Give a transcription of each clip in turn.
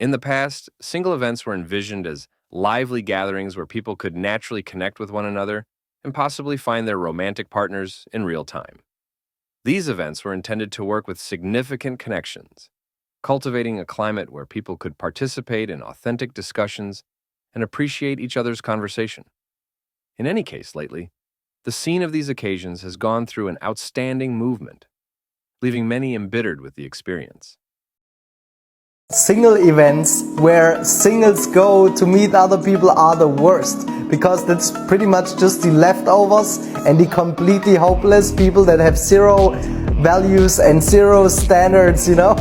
In the past, single events were envisioned as lively gatherings where people could naturally connect with one another and possibly find their romantic partners in real time. These events were intended to work with significant connections, cultivating a climate where people could participate in authentic discussions and appreciate each other's conversation. In any case, lately, the scene of these occasions has gone through an outstanding movement, leaving many embittered with the experience. Single events where singles go to meet other people are the worst, because that's pretty much just the leftovers and the completely hopeless people that have zero values and zero standards, you know.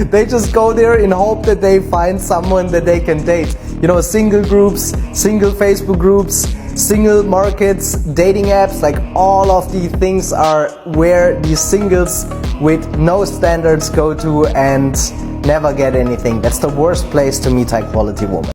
They just go there in hope that they find someone that they can date. You know, single groups, single Facebook groups, single markets, dating apps, like all of these things are where the singles with no standards go to and never get anything. That's the worst place to meet high quality women.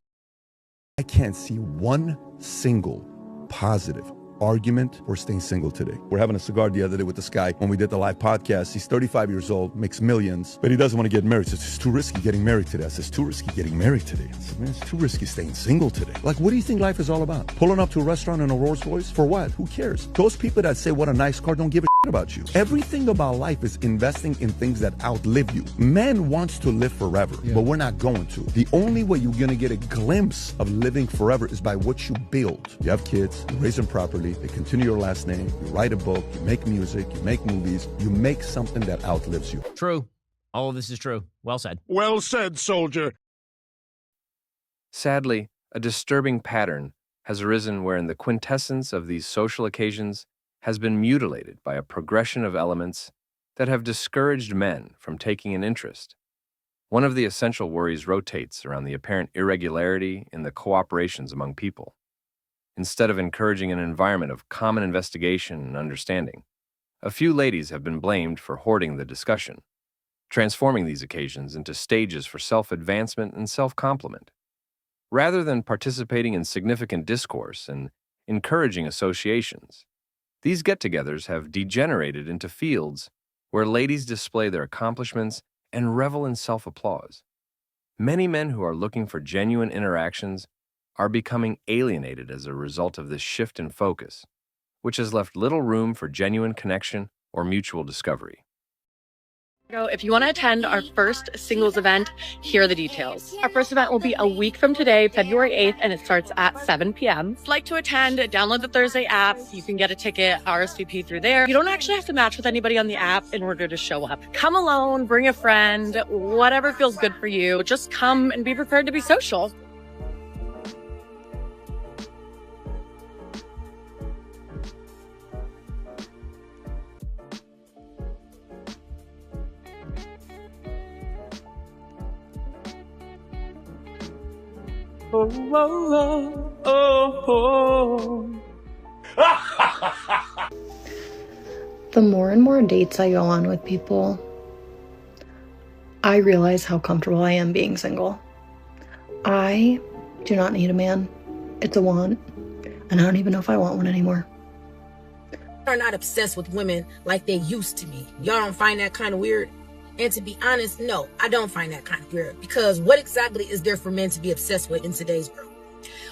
I can't see one single positive argument for staying single today. We're having a cigar the other day with this guy when we did the live podcast. He's 35 years old, makes millions, but he doesn't want to get married. He says, it's too risky getting married today. I says, it's too risky getting married today. I said, man, it's too risky staying single today. Like, what do you think life is all about? Pulling up to a restaurant in a Rolls Royce? For what? Who cares? Those people that say, what a nice car, don't give a shit about you. Everything about life is investing in things that outlive you. Man wants to live forever, but we're not going to. The only way you're going to get a glimpse of living forever is by what you build. You have kids, you raise them properly, they continue your last name, you write a book, you make music, you make movies, you make something that outlives you. True. All of this is true. Well said. Well said, soldier. Sadly, a disturbing pattern has arisen wherein the quintessence of these social occasions has been mutilated by a progression of elements that have discouraged men from taking an interest. One of the essential worries rotates around the apparent irregularity in the cooperations among people. Instead of encouraging an environment of common investigation and understanding, a few ladies have been blamed for hoarding the discussion, transforming these occasions into stages for self-advancement and self-compliment. Rather than participating in significant discourse and encouraging associations, these get-togethers have degenerated into fields where ladies display their accomplishments and revel in self-applause. Many men who are looking for genuine interactions are becoming alienated as a result of this shift in focus, which has left little room for genuine connection or mutual discovery. If you want to attend our first singles event, here are the details. Our first event will be a week from today, February 8th, and it starts at 7 p.m. If you'd like to attend, download the Thursday app. You can get a ticket, RSVP through there. You don't actually have to match with anybody on the app in order to show up. Come alone, bring a friend, whatever feels good for you. Just come and be prepared to be social. Oh, oh, oh, oh. The more and more dates I go on with people, I realize how comfortable I am being single. I do not need a man. It's a want, and I don't even know if I want one anymore. Are not obsessed with women like they used to be. Y'all don't find that kind of weird? And to be honest, no, I don't find that kind of weird, because what exactly is there for men to be obsessed with in today's world?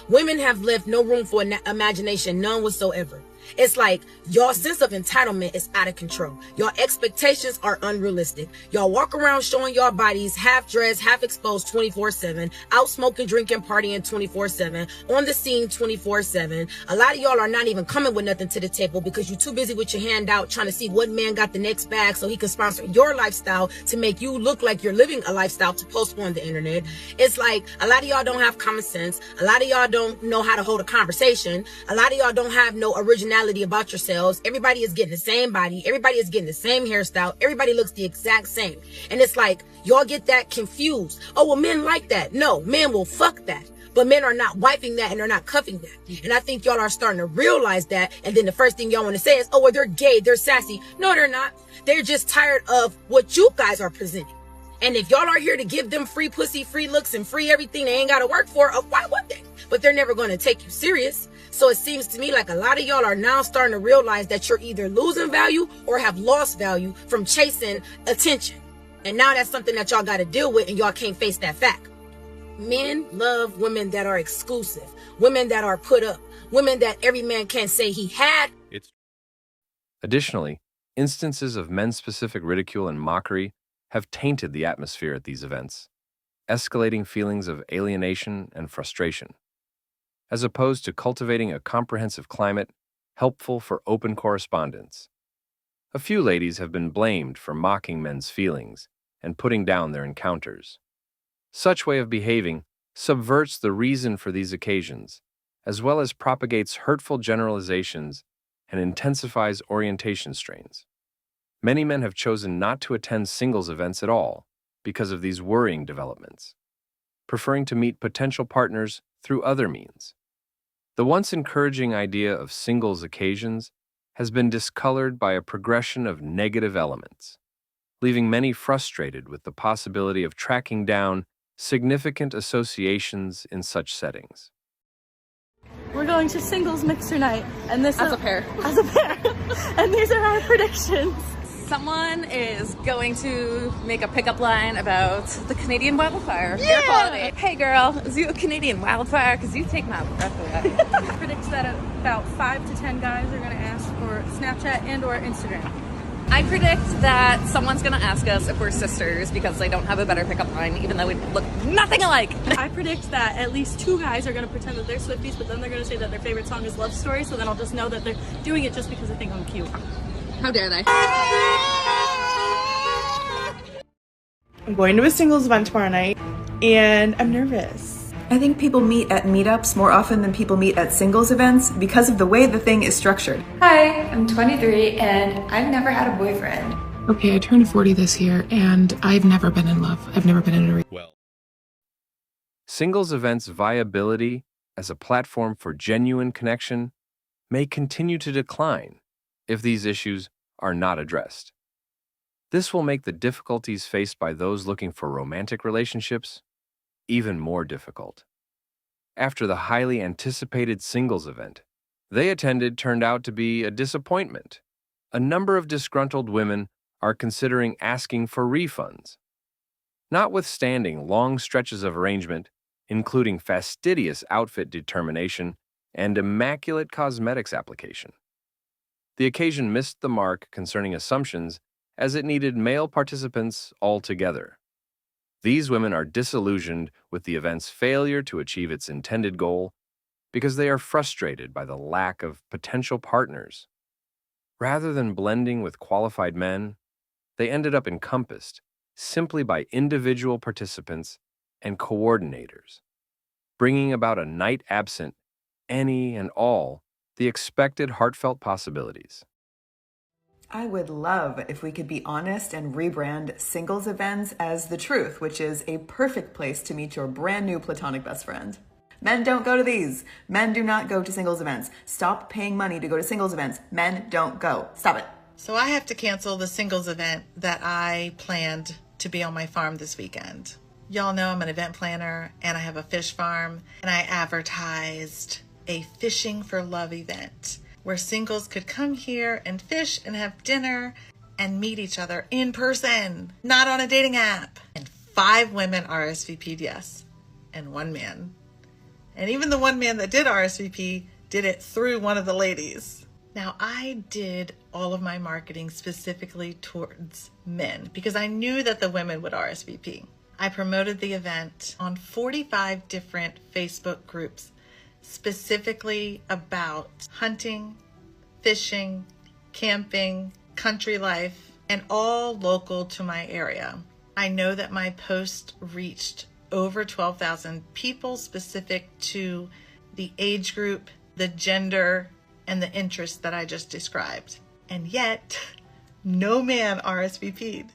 Women have left no room for imagination, none whatsoever. It's like y'all sense of entitlement is out of control. Y'all expectations are unrealistic. Y'all walk around showing y'all bodies half dressed, half exposed 24/7, out smoking, drinking, partying 24/7, on the scene 24/7. A lot of y'all are not even coming with nothing to the table because you're too busy with your hand out trying to see what man got the next bag so he can sponsor your lifestyle to make you look like you're living a lifestyle to post on the internet. It's like a lot of y'all don't have common sense. A lot of y'all don't know how to hold a conversation. A lot of y'all don't have no originality about yourselves. Everybody is getting the same body. Everybody is getting the same hairstyle. Everybody looks the exact same. And it's like, y'all get that confused. Oh, well, men like that. No, men will fuck that. But men are not wiping that and they're not cuffing that. And I think y'all are starting to realize that. And then the first thing y'all want to say is, oh, well, they're gay. They're sassy. No, they're not. They're just tired of what you guys are presenting. And if y'all are here to give them free pussy, free looks, and free everything they ain't got to work for, why would they? But they're never going to take you serious. So it seems to me like a lot of y'all are now starting to realize that you're either losing value or have lost value from chasing attention. And now that's something that y'all got to deal with, and y'all can't face that fact. Men love women that are exclusive, women that are put up, women that every man can't say he had. Additionally, instances of men-specific ridicule and mockery have tainted the atmosphere at these events, escalating feelings of alienation and frustration, as opposed to cultivating a comprehensive climate helpful for open correspondence. A few ladies have been blamed for mocking men's feelings and putting down their encounters. Such way of behaving subverts the reason for these occasions, as well as propagates hurtful generalizations and intensifies orientation strains. Many men have chosen not to attend singles events at all because of these worrying developments, preferring to meet potential partners through other means. The once encouraging idea of singles occasions has been discolored by a progression of negative elements, leaving many frustrated with the possibility of tracking down significant associations in such settings. We're going to singles mixer night, and this As a pair. As a pair. And these are our predictions. Someone is going to make a pickup line about the Canadian wildfire air quality. Hey girl, is you a Canadian wildfire? Because you take my breath away. Predicts that about 5 to 10 guys are going to ask for Snapchat and or Instagram. I predict that someone's going to ask us if we're sisters because they don't have a better pickup line, even though we look nothing alike. I predict that at least 2 guys are going to pretend that they're Swifties, but then they're going to say that their favorite song is Love Story, so then I'll just know that they're doing it just because they think I'm cute. How dare they? I'm going to a singles event tomorrow night, and I'm nervous. I think people meet at meetups more often than people meet at singles events because of the way the thing is structured. Hi, I'm 23 and I've never had a boyfriend. Okay, I turned 40 this year and I've never been in love. I've never been in a Singles events' viability as a platform for genuine connection may continue to decline if these issues are not addressed. This will make the difficulties faced by those looking for romantic relationships even more difficult. After the highly anticipated singles event they attended turned out to be a disappointment, a number of disgruntled women are considering asking for refunds. Notwithstanding long stretches of arrangement, including fastidious outfit determination and immaculate cosmetics application, the occasion missed the mark concerning assumptions as it needed male participants altogether. These women are disillusioned with the event's failure to achieve its intended goal because they are frustrated by the lack of potential partners. Rather than blending with qualified men, they ended up encompassed simply by individual participants and coordinators, bringing about a night absent any and all the expected heartfelt possibilities. I would love if we could be honest and rebrand singles events as The Truth, which is a perfect place to meet your brand new platonic best friend. Men don't go to these. Men do not go to singles events. Stop paying money to go to singles events. Men don't go. Stop it. So I have to cancel the singles event that I planned to be on my farm this weekend. Y'all know I'm an event planner and I have a fish farm, and I advertised a Fishing for Love event where singles could come here and fish and have dinner and meet each other in person, not on a dating app. And 5 women RSVP'd yes, and 1 man. And even the 1 man that did RSVP did it through one of the ladies. Now, I did all of my marketing specifically towards men because I knew that the women would RSVP. I promoted the event on 45 different Facebook groups specifically about hunting, fishing, camping, country life, and all local to my area. I know that my post reached over 12,000 people specific to the age group, the gender, and the interests that I just described. And yet, no man RSVP'd.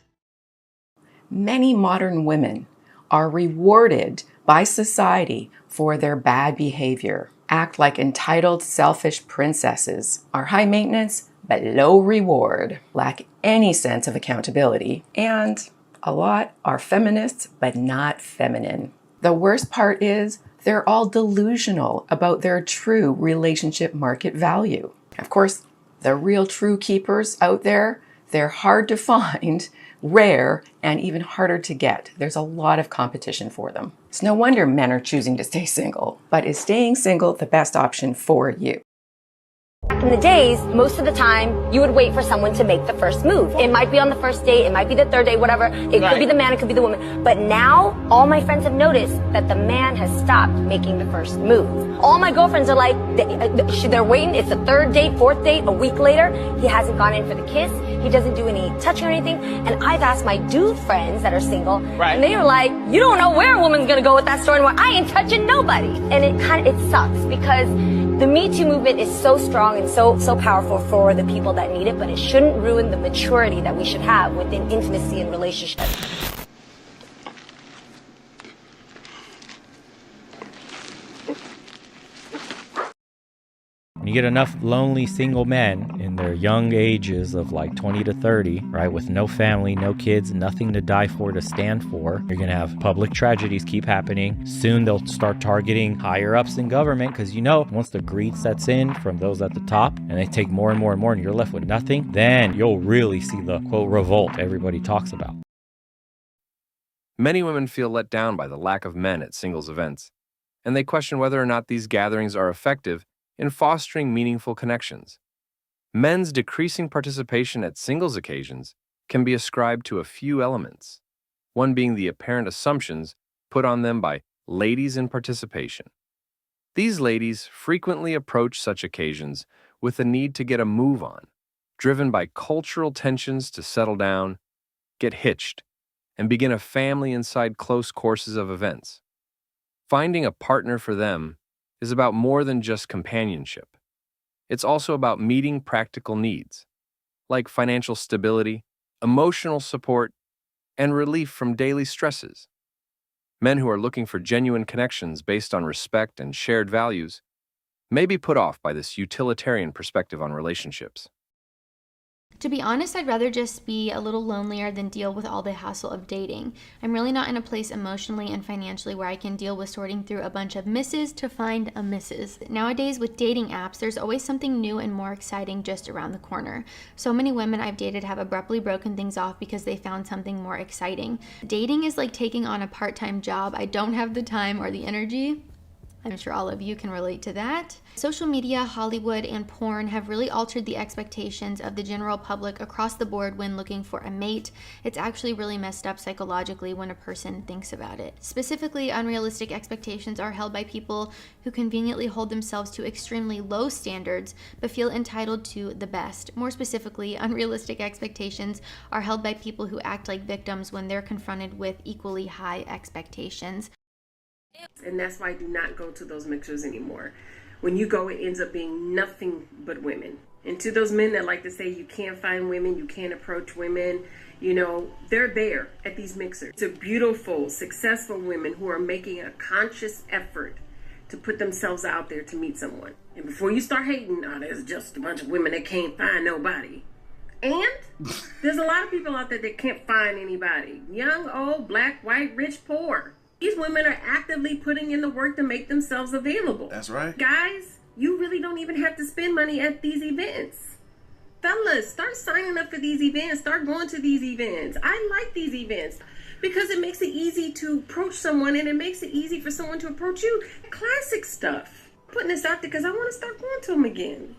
Many modern women are rewarded by society for their bad behavior, act like entitled, selfish princesses, are high maintenance but low reward, lack any sense of accountability, and a lot are feminists but not feminine. The worst part is they're all delusional about their true relationship market value. Of course, the real true keepers out there, they're hard to find rare, and even harder to get. There's a lot of competition for them. It's no wonder men are choosing to stay single. But is staying single the best option for you? Back in the days, most of the time, you would wait for someone to make the first move. It might be on the first date, it might be the third date, whatever. It could be the man, it could be the woman. But now, all my friends have noticed that the man has stopped making the first move. All my girlfriends are like, they're waiting, it's the third date, fourth date, a week later, he hasn't gone in for the kiss, he doesn't do any touching or anything. And I've asked my dude friends that are single, and they were like, you don't know where a woman's gonna go with that story anymore. I ain't touching nobody. And it sucks because the Me Too movement is so strong and so powerful for the people that need it, but it shouldn't ruin the maturity that we should have within intimacy and relationships. When you get enough lonely single men in their young ages of like 20 to 30, right, with no family, no kids, nothing to die for, to stand for, you're going to have public tragedies keep happening. Soon they'll start targeting higher ups in government because, you know, once the greed sets in from those at the top and they take more and more and more and you're left with nothing, then you'll really see the, quote, revolt everybody talks about. Many women feel let down by the lack of men at singles events, and they question whether or not these gatherings are effective in fostering meaningful connections. Men's decreasing participation at singles occasions can be ascribed to a few elements, one being the apparent assumptions put on them by ladies in participation. These ladies frequently approach such occasions with a need to get a move on, driven by cultural tensions to settle down, get hitched, and begin a family inside close courses of events. Finding a partner for them is about more than just companionship. It's also about meeting practical needs, like financial stability, emotional support, and relief from daily stresses. Men who are looking for genuine connections based on respect and shared values may be put off by this utilitarian perspective on relationships. To be honest, I'd rather just be a little lonelier than deal with all the hassle of dating. I'm really not in a place emotionally and financially where I can deal with sorting through a bunch of misses to find a missus. Nowadays, with dating apps, there's always something new and more exciting just around the corner. So many women I've dated have abruptly broken things off because they found something more exciting. Dating is like taking on a part-time job. I don't have the time or the energy. I'm sure all of you can relate to that. Social media, Hollywood, and porn have really altered the expectations of the general public across the board when looking for a mate. It's actually really messed up psychologically when a person thinks about it. Specifically, unrealistic expectations are held by people who conveniently hold themselves to extremely low standards but feel entitled to the best. More specifically, unrealistic expectations are held by people who act like victims when they're confronted with equally high expectations. And that's why I do not go to those mixers anymore. When you go, it ends up being nothing but women. And to those men that like to say you can't find women, you can't approach women, you know, they're there at these mixers. It's a beautiful, successful women who are making a conscious effort to put themselves out there to meet someone. And before you start hating, oh, there's just a bunch of women that can't find nobody. And there's a lot of people out there that can't find anybody. Young, old, black, white, rich, poor. These women are actively putting in the work to make themselves available. That's right. Guys, you really don't even have to spend money at these events. Fellas, start signing up for these events. Start going to these events. I like these events because it makes it easy to approach someone and it makes it easy for someone to approach you. Classic stuff. I'm putting this out there because I want to start going to them again.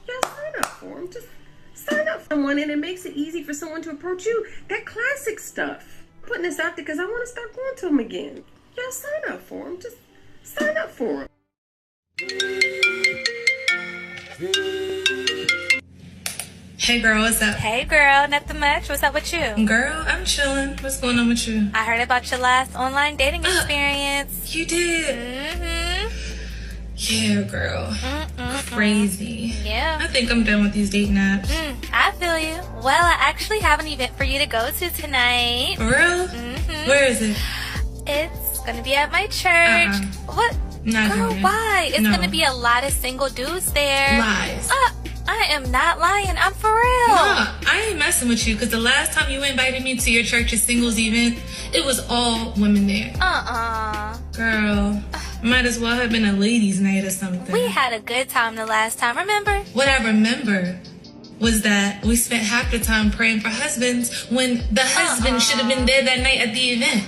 Y'all sign up for them. Just sign up for someone and it makes it easy for someone to approach you. That classic stuff. Putting this out there because I want to start going to them again. Y'all sign up for them. Just sign up for them. Hey girl, what's up? Hey girl, nothing much. What's up with you? Girl, I'm chilling. What's going on with you? I heard about your last online dating experience. You did? Yeah, girl. Crazy. Yeah. I think I'm done with these dating apps. I feel you. Well, I actually have an event for you to go to tonight. For real? Where is it? It's gonna be at my church. What? Not Girl, going. why? It's No. gonna be a lot of single dudes there. Lies. I am not lying. I'm for real. Nah, I ain't messing with you because the last time you invited me to your church's singles event, it was all women there. Girl, might as well have been a ladies' night or something. We had a good time the last time, remember? What I remember was that we spent half the time praying for husbands when the husband should have been there that night at the event.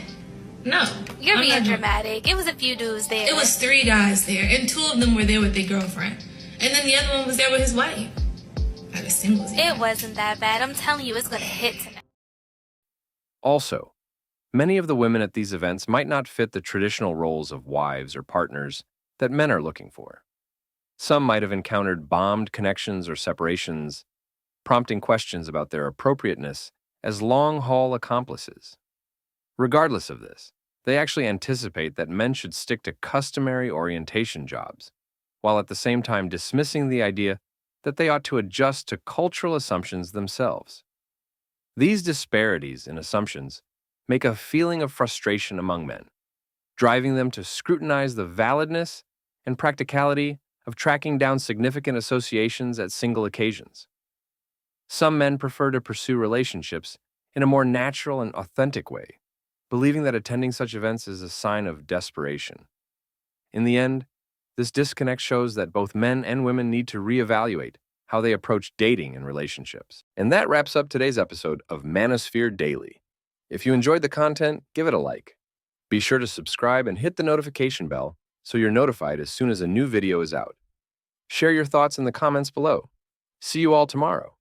No. You're being dramatic. It was a few dudes there. It was 3 guys there, and 2 of them were there with their girlfriend. And then the other one was there with his wife. At a singles event. It wasn't that bad. I'm telling you, it's going to hit tonight. Also, many of the women at these events might not fit the traditional roles of wives or partners that men are looking for. Some might have encountered bombed connections or separations, prompting questions about their appropriateness as long-haul accomplices. Regardless of this, they actually anticipate that men should stick to customary orientation jobs, while at the same time dismissing the idea that they ought to adjust to cultural assumptions themselves. These disparities in assumptions make a feeling of frustration among men, driving them to scrutinize the validness and practicality of tracking down significant associations at single occasions. Some men prefer to pursue relationships in a more natural and authentic way, believing that attending such events is a sign of desperation. In the end, this disconnect shows that both men and women need to reevaluate how they approach dating and relationships. And that wraps up today's episode of Manosphere Daily. If you enjoyed the content, give it a like. Be sure to subscribe and hit the notification bell so you're notified as soon as a new video is out. Share your thoughts in the comments below. See you all tomorrow.